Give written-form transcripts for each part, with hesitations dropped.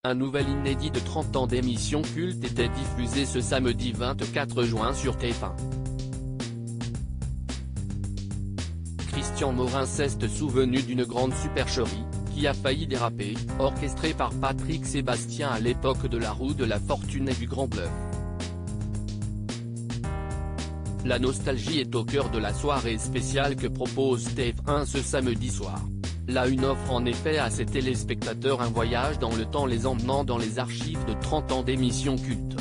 Un nouvel inédit de 30 ans d'émission culte était diffusé ce samedi 24 juin sur TF1. Christian Morin s'est souvenu d'une grande supercherie, qui a failli déraper, orchestrée par Patrick Sébastien à l'époque de la roue de la fortune et du Grand Bluff. La nostalgie est au cœur de la soirée spéciale que propose TF1 ce samedi soir. La Une offre en effet à ses téléspectateurs un voyage dans le temps les emmenant dans les archives de 30 ans d'émissions cultes.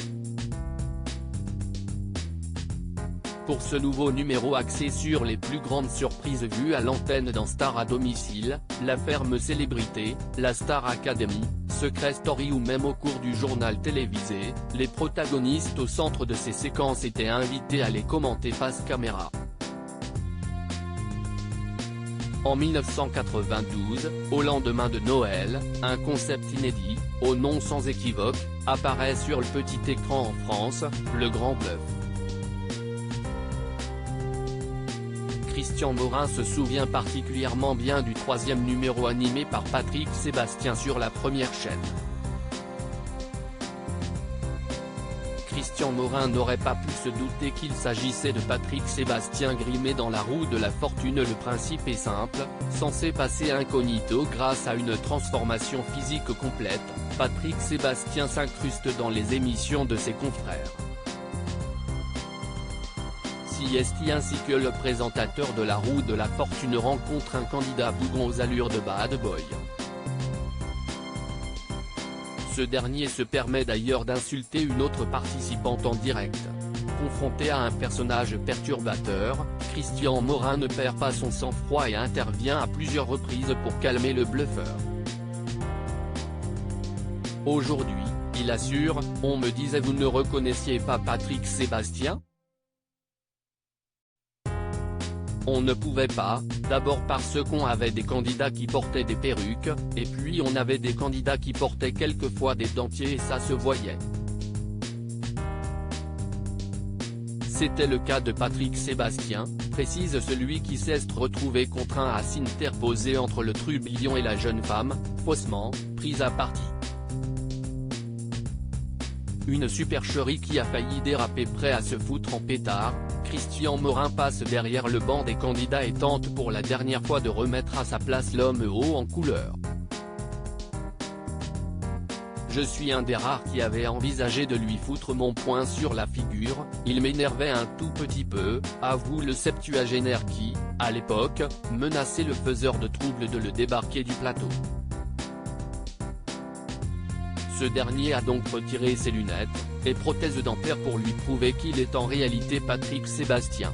Pour ce nouveau numéro axé sur les plus grandes surprises vues à l'antenne dans Star à domicile, La Ferme Célébrité, la Star Academy, Secret Story ou même au cours du journal télévisé, les protagonistes au centre de ces séquences étaient invités à les commenter face caméra. En 1992, au lendemain de Noël, un concept inédit, au nom sans équivoque, apparaît sur le petit écran en France, Le Grand Bluff. Christian Morin se souvient particulièrement bien du troisième numéro animé par Patrick Sébastien sur la première chaîne. Christian Morin n'aurait pas pu se douter qu'il s'agissait de Patrick Sébastien grimé dans la roue de la fortune. Le principe est simple, censé passer incognito grâce à une transformation physique complète, Patrick Sébastien s'incruste dans les émissions de ses confrères. Siesti ainsi que le présentateur de la roue de la fortune rencontre un candidat bougon aux allures de bad boy. Ce dernier se permet d'ailleurs d'insulter une autre participante en direct. Confronté à un personnage perturbateur, Christian Morin ne perd pas son sang-froid et intervient à plusieurs reprises pour calmer le bluffeur. Aujourd'hui, il assure, on me disait vous ne reconnaissiez pas Patrick Sébastien ? On ne pouvait pas, d'abord parce qu'on avait des candidats qui portaient des perruques, et puis on avait des candidats qui portaient quelquefois des dentiers et ça se voyait. C'était le cas de Patrick Sébastien, précise celui qui s'est retrouvé contraint à s'interposer entre le trublion et la jeune femme, faussement, prise à partie. Une supercherie qui a failli déraper prêt à se foutre en pétard. Christian Morin passe derrière le banc des candidats et tente pour la dernière fois de remettre à sa place l'homme haut en couleur. Je suis un des rares qui avait envisagé de lui foutre mon poing sur la figure, il m'énervait un tout petit peu, avoue le septuagénaire qui, à l'époque, menaçait le faiseur de troubles de le débarquer du plateau. Ce dernier a donc retiré ses lunettes et prothèses dentaires pour lui prouver qu'il est en réalité Patrick Sébastien.